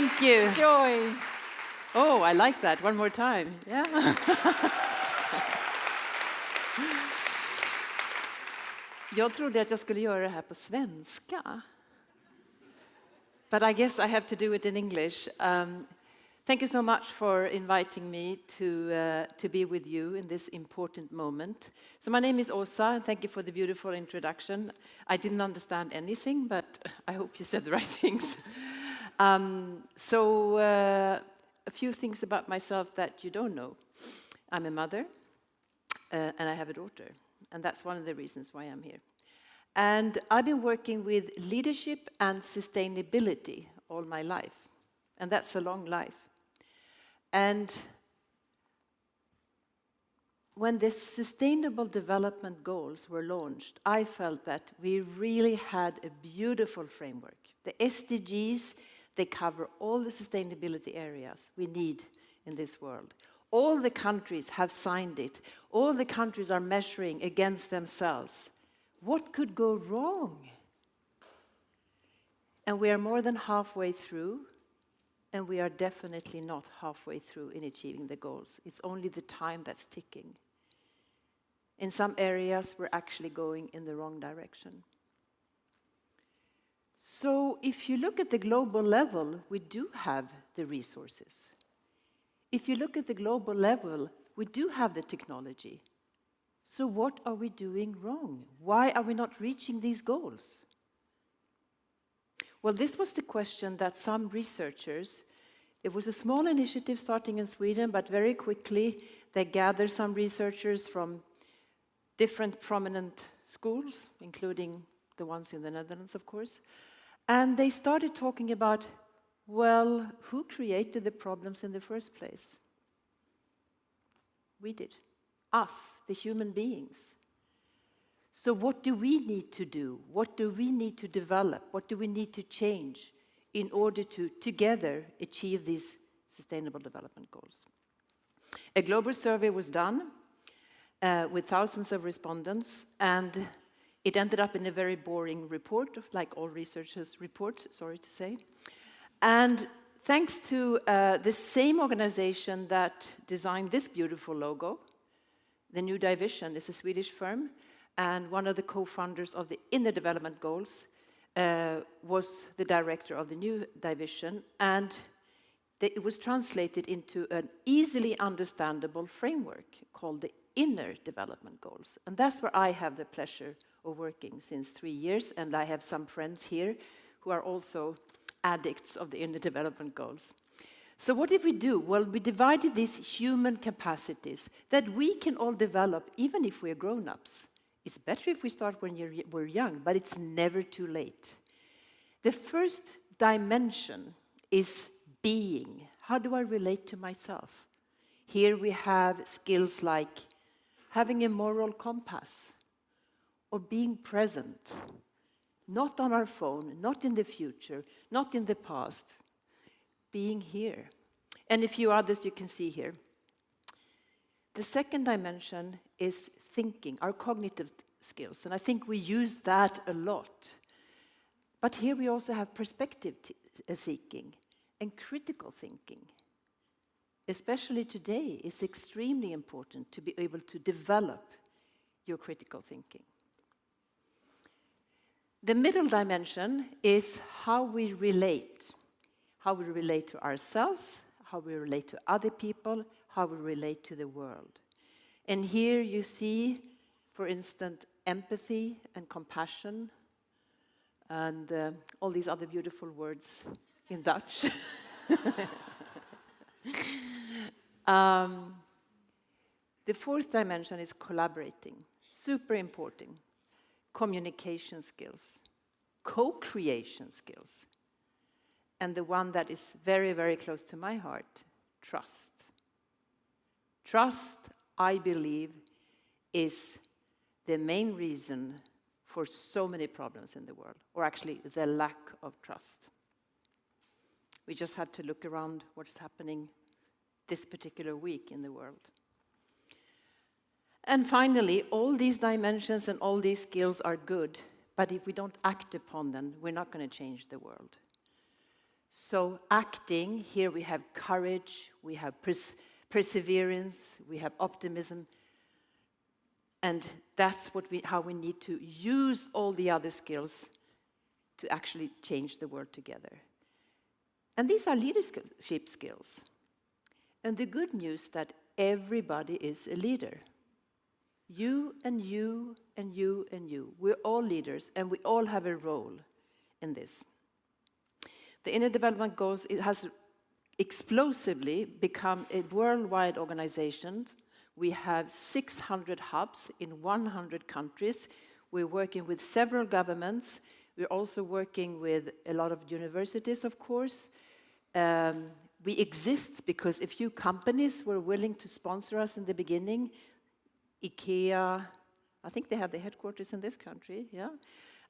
Thank you. Joy. Oh, I like that. One more time. Yeah. Jag trodde att jag skulle göra det här på svenska. But I guess I have to do it in English. Thank you so much for inviting me to be with you in this important moment. So my name is Åsa, and thank you for the beautiful introduction. I didn't understand anything, but I hope you said the right things. A few things about myself that you don't know. I'm a mother, and I have a daughter, and that's one of the reasons why I'm here. And I've been working with leadership and sustainability all my life, and that's a long life. And when the Sustainable Development Goals were launched, I felt that we really had a beautiful framework. The SDGs, they cover all the sustainability areas we need in this world. All the countries have signed it. All the countries are measuring against themselves. What could go wrong? And we are more than halfway through, and we are definitely not halfway through in achieving the goals. It's only the time that's ticking. In some areas, we're actually going in the wrong direction. So if you look at the global level, we do have the resources. If you look at the global level, we do have the technology. So what are we doing wrong? Why are we not reaching these goals? Well, this was the question that some researchers, it was a small initiative starting in Sweden, but very quickly they gathered some researchers from different prominent schools, including the ones in the Netherlands, of course. And they started talking about, well, who created the problems in the first place? We did. Us, the human beings. So what do we need to do? What do we need to develop? What do we need to change in order to together achieve these Sustainable Development Goals? A global survey was done with thousands of respondents, and it ended up in a very boring report, like all researchers' reports, sorry to say. And thanks to the same organization that designed this beautiful logo, the New Division is a Swedish firm, and one of the co-founders of the Inner Development Goals was the director of the New Division, and it was translated into an easily understandable framework called the Inner Development Goals. And that's where I have the pleasure of working since 3 years, and I have some friends here who are also addicts of the Inner Development Goals. So what did we do? Well, we divided these human capacities that we can all develop even if we're grown-ups. It's better if we start when we're young, but it's never too late. The first dimension is being. How do I relate to myself? Here we have skills like having a moral compass or being present, not on our phone, not in the future, not in the past, being here. And a few others you can see here. The second dimension is thinking, our cognitive skills, and I think we use that a lot. But here we also have perspective seeking and critical thinking. Especially today, it's extremely important to be able to develop your critical thinking. The middle dimension is how we relate to ourselves, how we relate to other people, how we relate to the world. And here you see, for instance, empathy and compassion, and all these other beautiful words in Dutch. The fourth dimension is collaborating, super important. Communication skills, co-creation skills, and the one that is very, very close to my heart, trust. Trust, I believe, is the main reason for so many problems in the world, or actually the lack of trust. We just had to look around what's happening this particular week in the world. And finally, all these dimensions and all these skills are good, but if we don't act upon them, we're not going to change the world. So acting, here we have courage, we have perseverance, we have optimism, and that's how we need to use all the other skills to actually change the world together. And these are leadership skills. And the good news that everybody is a leader. You and you and you and you. We're all leaders and we all have a role in this. The Inner Development Goals, it has explosively become a worldwide organization. We have 600 hubs in 100 countries. We're working with several governments. We're also working with a lot of universities, of course. We exist because a few companies were willing to sponsor us in the beginning. IKEA, I think they have their headquarters in this country, yeah.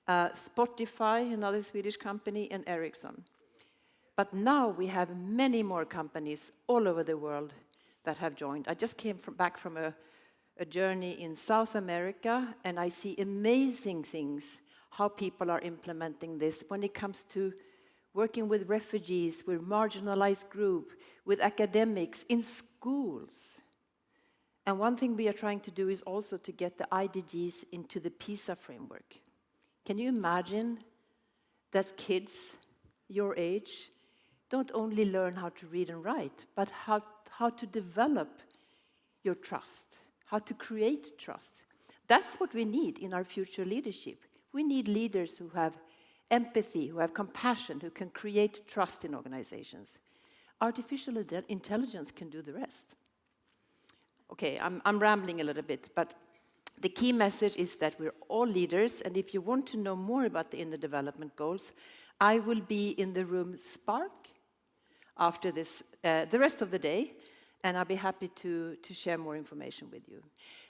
Spotify, another Swedish company, and Ericsson. But now we have many more companies all over the world that have joined. I just came back from a journey in South America, and I see amazing things, how people are implementing this when it comes to working with refugees, with marginalized groups, with academics, in schools. And one thing we are trying to do is also to get the IDGs into the PISA framework. Can you imagine that kids your age don't only learn how to read and write, but how to develop your trust, how to create trust? That's what we need in our future leadership. We need leaders who have empathy, who have compassion, who can create trust in organizations. Artificial intelligence can do the rest. Okay, I'm rambling a little bit, but the key message is that we're all leaders, and if you want to know more about the Inner Development Goals, I will be in the room Spark after this, the rest of the day, and I'll be happy to share more information with you.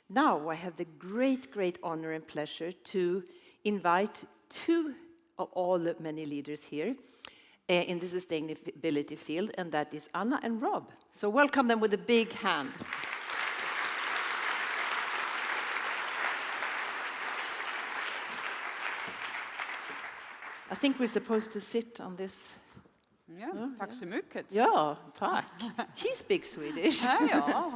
Now, I have the great honor and pleasure to invite two of all the many leaders here in the sustainability field, and that is Anna and Rob. So welcome them with a big hand. I think we're supposed to sit on this. Ja, tack så mycket. Ja, tack. She speaks Swedish. Ja.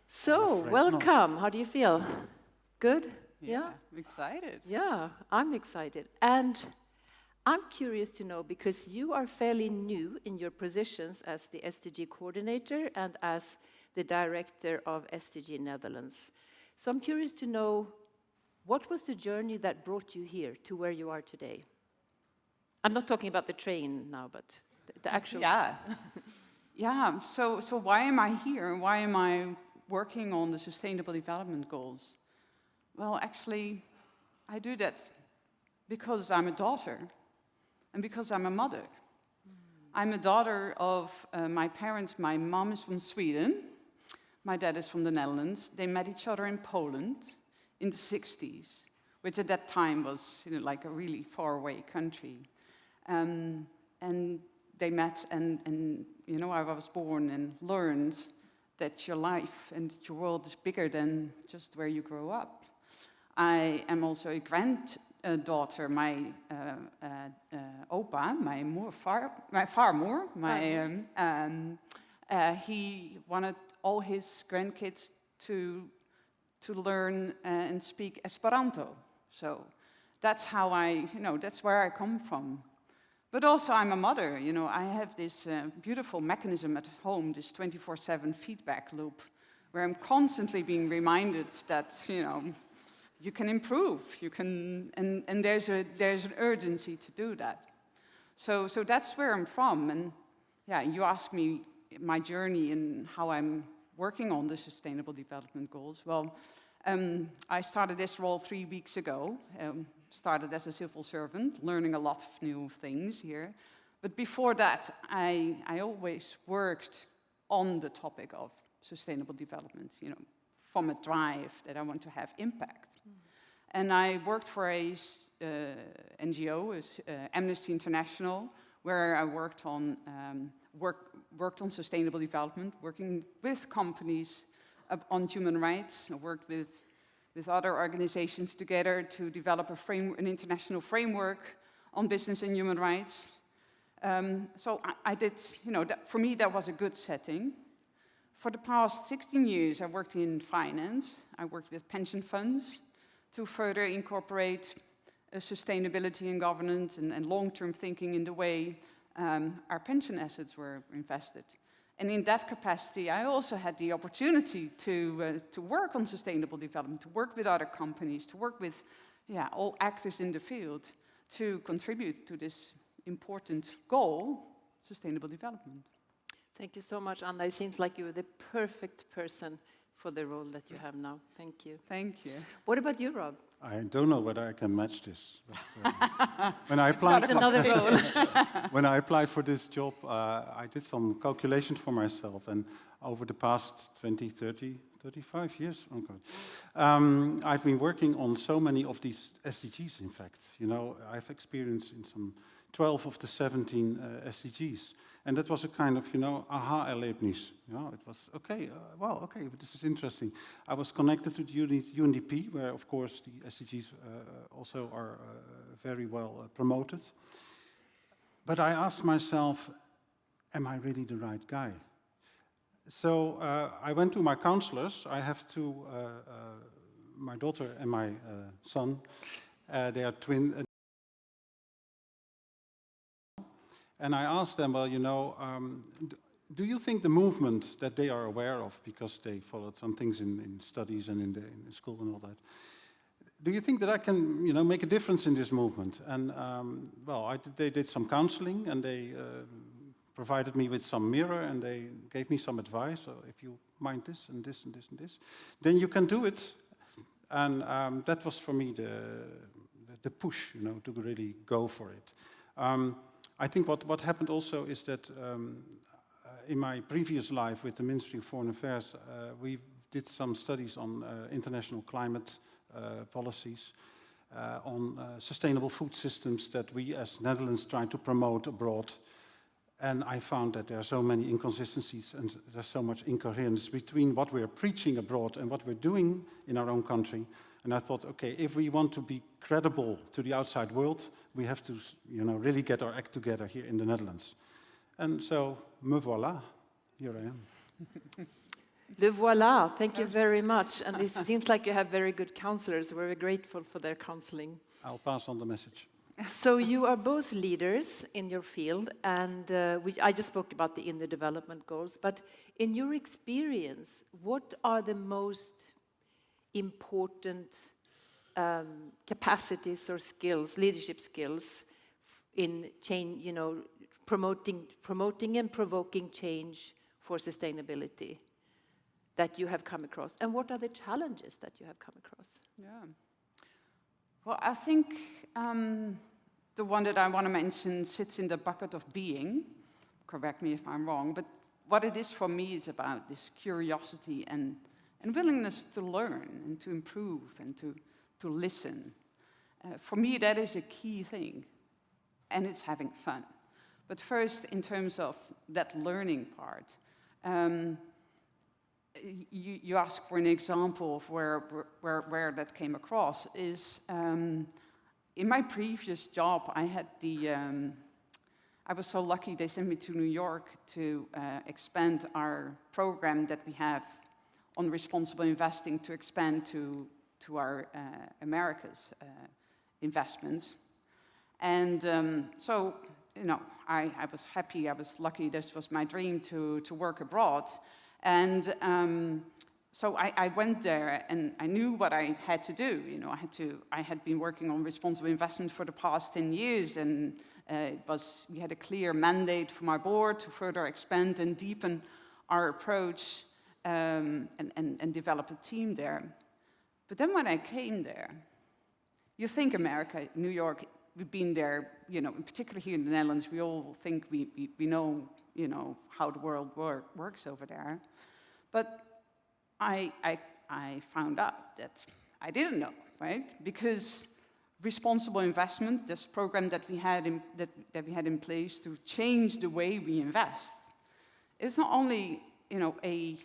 So, welcome. How do you feel? Good? Yeah, excited. Yeah, I'm excited. And I'm curious to know, because you are fairly new in your positions as the SDG coordinator and as the director of SDG Netherlands. So I'm curious to know, what was the journey that brought you here to where you are today? I'm not talking about the train now, but the actual... Yeah. Yeah, so why am I here? Why am I working on the Sustainable Development Goals? Well, actually, I do that because I'm a daughter and because I'm a mother. I'm a daughter of my parents. My mom is from Sweden. My dad is from the Netherlands. They met each other in Poland in the 60s, which at that time was like a really far-away country. And they met, and I was born and learned that your life and your world is bigger than just where you grow up. I am also a granddaughter. My opa, my farmoer, he wanted all his grandkids to learn and speak Esperanto. So that's how that's where I come from. But also I'm a mother, I have this beautiful mechanism at home, this 24/7 feedback loop, where I'm constantly being reminded that, you can improve, and there's an urgency to do that. So that's where I'm from, and yeah, you asked me my journey and how I'm working on the Sustainable Development Goals. Well, I started this role 3 weeks ago. Started as a civil servant, learning a lot of new things here. But before that, I always worked on the topic of sustainable development, from a drive that I want to have impact. And I worked for a NGO, Amnesty International, where I worked on sustainable development, working with companies on human rights. I worked with other organizations together to develop an international framework on business and human rights. So I did, for me that was a good setting. For the past 16 years I worked in finance. I worked with pension funds to further incorporate sustainability and governance and long-term thinking in the way our pension assets were invested. And in that capacity, I also had the opportunity to work on sustainable development, to work with other companies, to work with all actors in the field to contribute to this important goal, sustainable development. Thank you so much, Anna. It seems like you are the perfect person for the role that you have now. Thank you. Thank you. What about you, Rob? I don't know whether I can match this. But, when I applied for this job, I did some calculations for myself, and over the past 20, 30, 35 years, oh God, I've been working on so many of these SDGs, in fact. I've experienced in some 12 of the 17 SDGs. And that was a kind of, aha-erlebnis. It was, okay, this is interesting. I was connected to the UNDP, where, of course, the SDGs also are very well promoted. But I asked myself, am I really the right guy? So I went to my counselors. I have two, my daughter and my son. They are twin. And I asked them, well, do you think the movement that they are aware of, because they followed some things in studies and in the school and all that, do you think that I can, make a difference in this movement? And, they did some counseling, and they provided me with some mirror, and they gave me some advice. So if you mind this and this and this and this, then you can do it. And that was for me the push, to really go for it. I think what happened also is that in my previous life with the Ministry of Foreign Affairs, we did some studies on international climate policies, on sustainable food systems that we as Netherlands try to promote abroad. And I found that there are so many inconsistencies and there's so much incoherence between what we're preaching abroad and what we're doing in our own country. And I thought, okay, if we want to be credible to the outside world, we have to, really get our act together here in the Netherlands. And so, me voilà, here I am. Le voilà, thank you very much. And it seems like you have very good counselors. We're very grateful for their counseling. I'll pass on the message. So you are both leaders in your field, and I just spoke about the inner development goals, but in your experience, what are the most important capacities or skills, leadership skills, in change, promoting and provoking change for sustainability that you have come across? And what are the challenges that you have come across? Yeah. Well, I think the one that I want to mention sits in the bucket of being. Correct me if I'm wrong, but what it is for me is about this curiosity and willingness to learn and to improve and to listen. For me, that is a key thing, and it's having fun. But first, in terms of that learning part, you asked for an example of where that came across. Is in my previous job, I was so lucky they sent me to New York to expand our program that we have on responsible investing, to expand to our Americas investments. And so, I was happy, I was lucky, this was my dream to work abroad. And so I went there and I knew what I had to do. I had been working on responsible investment for the past 10 years, and we had a clear mandate from our board to further expand and deepen our approach and develop a team there. But then when I came there, you think America, New York, we've been there, particularly here in the Netherlands, we all think we know, how the world works over there. But I found out that I didn't know, right? Because responsible investment, this program that we had in place to change the way we invest, is not only a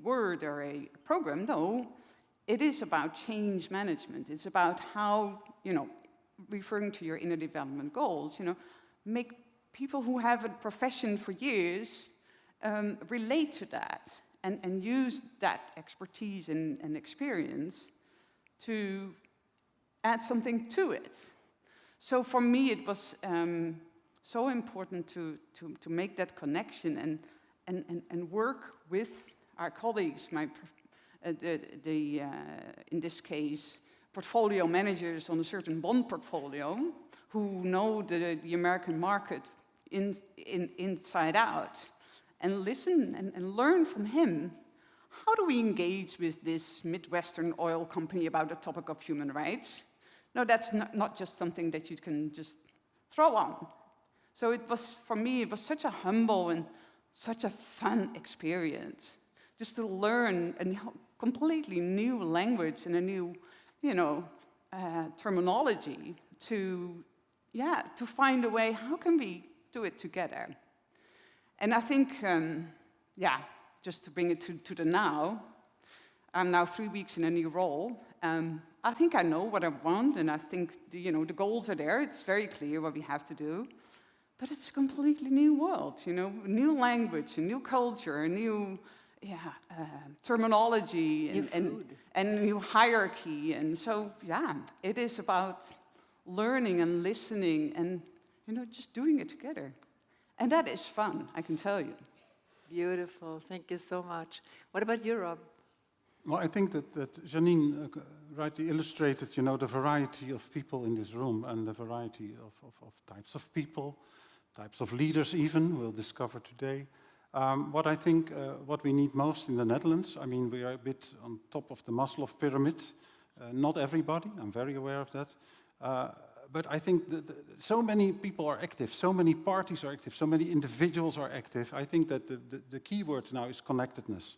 word or a program. No, it is about change management. It's about how referring to your inner development goals, make people who have a profession for years relate to that and use that expertise and experience to add something to it. So for me, it was so important to make that connection and work with our colleagues, in this case, portfolio managers on a certain bond portfolio who know the American market inside out, and listen and learn from him. How do we engage with this Midwestern oil company about the topic of human rights? No, that's not just something that you can just throw on. So it was, for me, it was such a humble and such a fun experience, just to learn a completely new language and a new, terminology to find a way, how can we do it together? And I think, just to bring it to the now, I'm now 3 weeks in a new role. I think I know what I want, and I think the goals are there. It's very clear what we have to do. But it's a completely new world, a new language, a new culture, a new terminology, and new hierarchy. And so, it is about learning and listening and, just doing it together. And that is fun, I can tell you. Beautiful. Thank you so much. What about you, Rob? Well, I think that Janine rightly illustrated, the variety of people in this room and the variety of types of people, types of leaders even, we'll discover today. What I think what we need most in the Netherlands, we are a bit on top of the Maslow pyramid. Not everybody, I'm very aware of that. But I think that so many people are active, so many parties are active, so many individuals are active. I think that the key word now is connectedness.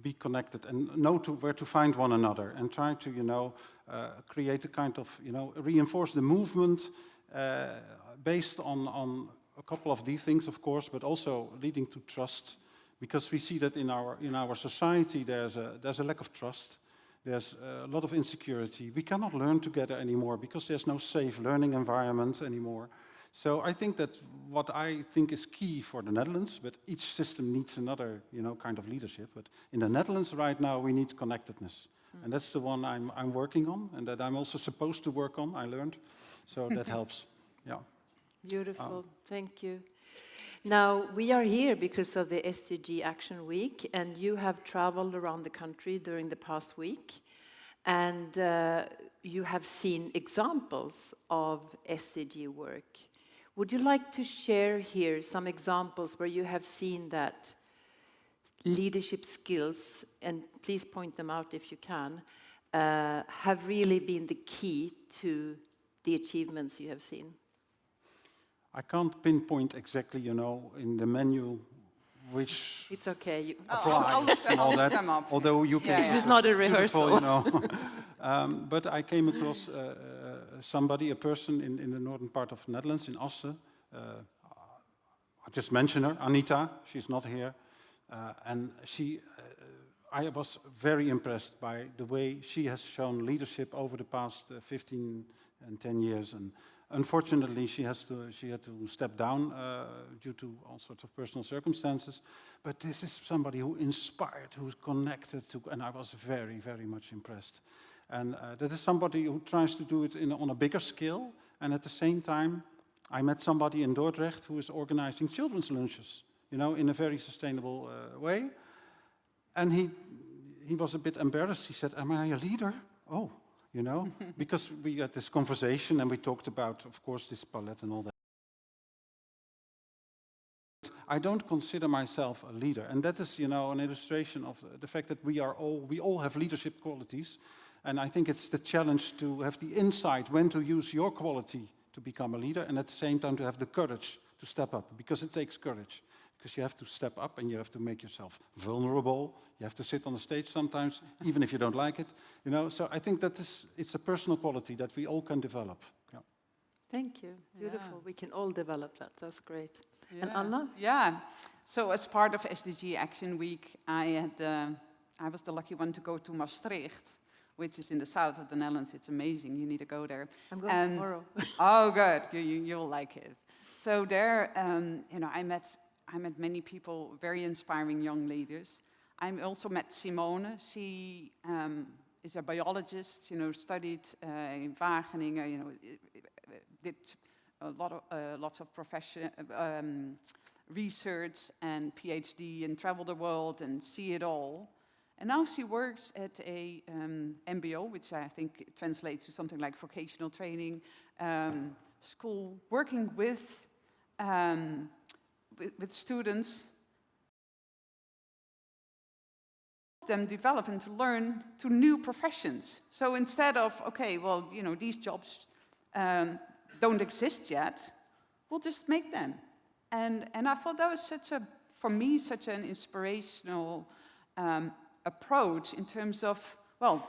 Be connected and know where to find one another and try to, create a kind of, reinforce the movement based on a couple of these things, of course, but also leading to trust, because we see that in our society there's a lack of trust. There's a lot of insecurity. We cannot learn together anymore because there's no safe learning environment anymore. So I think that what I think is key for the Netherlands, but each system needs another, kind of leadership. But in the Netherlands right now, we need connectedness. And that's the one I'm working on, and that I'm also supposed to work on, I learned. So that helps, yeah. Beautiful, thank you. Now, we are here because of the SDG Action Week, and you have traveled around the country during the past week, and you have seen examples of SDG work. Would you like to share here some examples where you have seen that leadership skills, and please point them out if you can, have really been the key to the achievements you have seen? I can't pinpoint exactly, in the menu which it's okay. applies and all that. Although you can. This is not a rehearsal. But I came across a person in the northern part of the Netherlands, in Assen. I just mention her, Anita. She's not here, and I was very impressed by the way she has shown leadership over the past 15 and 10 years. And unfortunately, she had to step down due to all sorts of personal circumstances. But this is somebody who inspired, who's connected to, and I was very, very much impressed. And that is somebody who tries to do it on a bigger scale. And at the same time, I met somebody in Dordrecht who is organizing children's lunches, in a very sustainable way. And he was a bit embarrassed. He said, "Am I a leader?" Oh. Because we had this conversation and we talked about, of course, this palette and all that. I don't consider myself a leader, and that is, an illustration of the fact that we all have leadership qualities, and I think it's the challenge to have the insight when to use your quality to become a leader, and at the same time to have the courage to step up, because it takes courage. Because you have to step up and you have to make yourself vulnerable. You have to sit on the stage sometimes, even if you don't like it. So I think that it's a personal quality that we all can develop. Yeah. Thank you. Beautiful. Yeah. We can all develop that. That's great. Yeah. And Anna? Yeah. So as part of SDG Action Week, I was the lucky one to go to Maastricht, which is in the south of the Netherlands. It's amazing. You need to go there. I'm going tomorrow. Oh, good. You'll like it. So there, I met many people, very inspiring young leaders. I also met Simone. She is a biologist, studied in Wageningen, did lots of research and PhD and travel the world and see it all. And now she works at a MBO, which I think translates to something like vocational training school, working with students, them develop and to learn to new professions. So instead of, okay, well, these jobs don't exist yet, we'll just make them. And I thought that was for me, such an inspirational approach in terms of, well,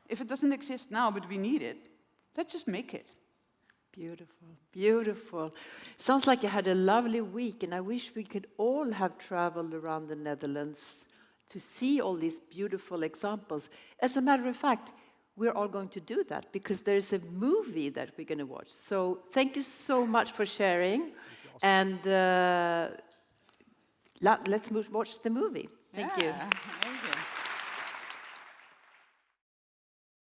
if it doesn't exist now, but we need it, let's just make it. Beautiful, beautiful. Sounds like you had a lovely week, and I wish we could all have traveled around the Netherlands to see all these beautiful examples. As a matter of fact, we're all going to do that because there's a movie that we're going to watch. So thank you so much for sharing. And let's watch the movie. Thank you.